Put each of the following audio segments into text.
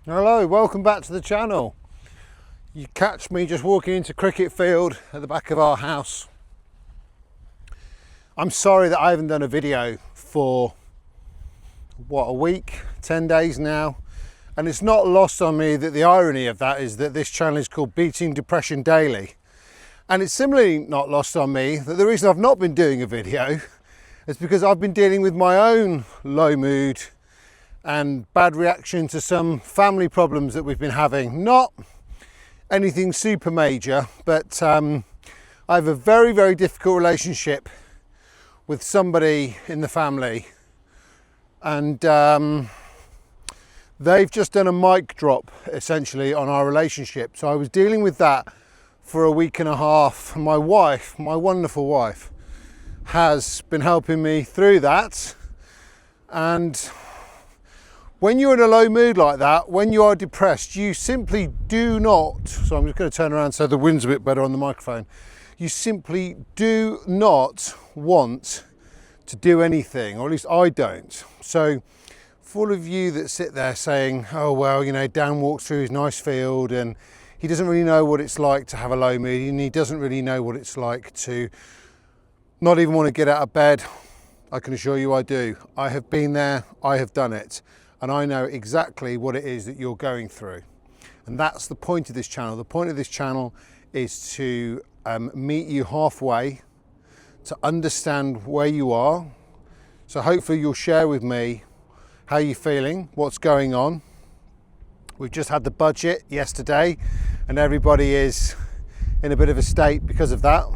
Hello, welcome back to the channel. You catch me just walking into cricket field at the back of our house. I'm sorry that I haven't done a video for a week, 10 days now, and it's not lost on me that the irony of that is that this channel is called Beating Depression Daily, and it's similarly not lost on me that the reason I've not been doing a video is because I've been dealing with my own low mood and bad reaction to some family problems that we've been having. Not anything super major, but I have a very, very difficult relationship with somebody in the family, and they've just done a mic drop essentially on our relationship. So I was dealing with that for a week and a half. My wife, my wonderful wife, has been helping me through that. And when you're in a low mood like that, when you are depressed, you simply do not, so I'm just going to turn around so the wind's a bit better on the microphone. You simply do not want to do anything, or at least I don't. So for all of you that sit there saying, oh, well, you know, Dan walks through his nice field and he doesn't really know what it's like to have a low mood, and he doesn't really know what it's like to not even want to get out of bed. I can assure you I do. I have been there, I have done it. And I know exactly what it is that you're going through. And that's the point of this channel. The point of this channel is to meet you halfway, to understand where you are. So hopefully you'll share with me how you're feeling, what's going on. We've just had the budget yesterday and everybody is in a bit of a state because of that.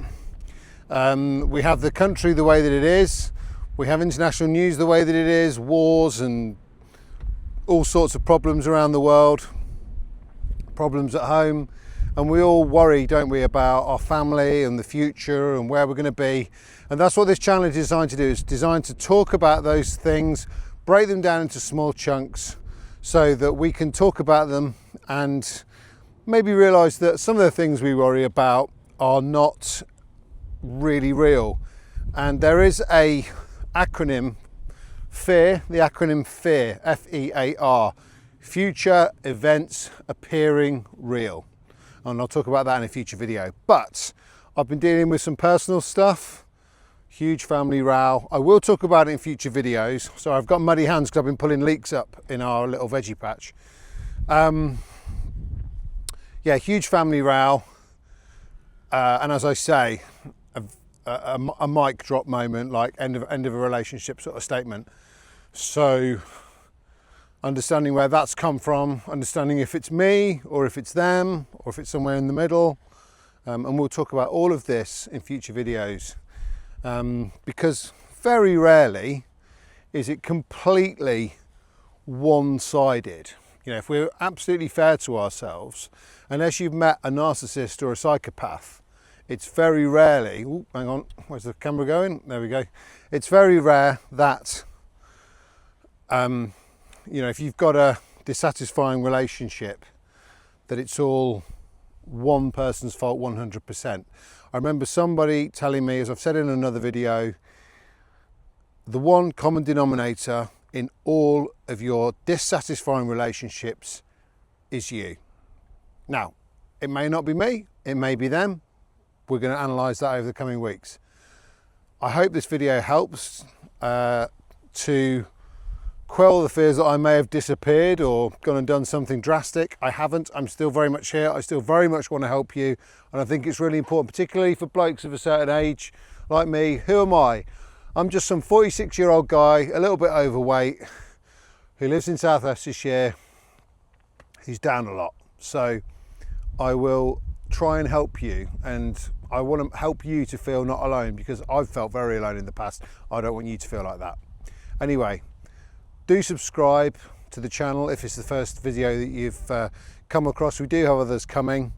We have the country the way that it is. We have international news the way that it is, wars and all sorts of problems around the world, problems at home, and we all worry, don't we, about our family and the future and where we're going to be. And that's what this channel is designed to do. It's designed to talk about those things, break them down into small chunks so that we can talk about them and maybe realize that some of the things we worry about are not really real. And there is a acronym, FEAR, the acronym FEAR, F-E-A-R, Future Events Appearing Real. And I'll talk about that in a future video. But I've been dealing with some personal stuff, huge family row. I will talk about it in future videos. So I've got muddy hands because I've been pulling leeks up in our little veggie patch. Yeah, huge family row. And as I say, a mic drop moment, like end of a relationship sort of statement. So understanding where that's come from, understanding if it's me or if it's them or if it's somewhere in the middle, and we'll talk about all of this in future videos, because very rarely is it completely one-sided. You know, if we're absolutely fair to ourselves, unless you've met a narcissist or a psychopath, it's very rarely, ooh, hang on, where's the camera going? There we go. It's very rare that, you know, if you've got a dissatisfying relationship, that it's all one person's fault 100%. I remember somebody telling me, as I've said in another video, the one common denominator in all of your dissatisfying relationships is you. Now, it may not be me, it may be them. We're going to analyse that over the coming weeks. I hope this video helps to quell the fears that I may have disappeared or gone and done something drastic. I haven't. I'm still very much here. I still very much want to help you. And I think it's really important, particularly for blokes of a certain age like me. Who am I? I'm just some 46-year-old guy, a little bit overweight, who lives in South Leicestershire. He's down a lot. So I will try and help you, and I want to help you to feel not alone, because I've felt very alone in the past. I don't want you to feel like that. Anyway, do subscribe to the channel if it's the first video that you've come across. We do have others coming,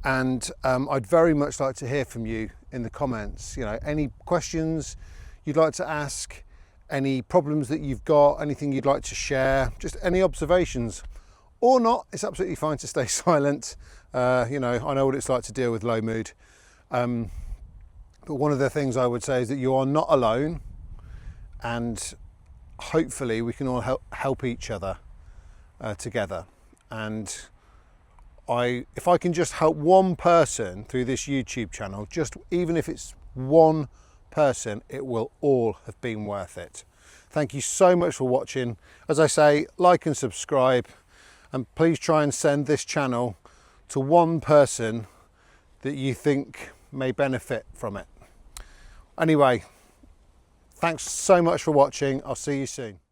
and I'd very much like to hear from you in the comments. You know, any questions you'd like to ask, any problems that you've got, anything you'd like to share, just any observations or not. It's absolutely fine to stay silent. You know, I know what it's like to deal with low mood. But one of the things I would say is that you are not alone, and hopefully we can all help each other together. and if I can just help one person through this YouTube channel, just even if it's one person, it will all have been worth it. Thank you so much for watching. As I say, like and subscribe, and please try and send this channel to one person that you think may benefit from it. Anyway, thanks so much for watching. I'll see you soon.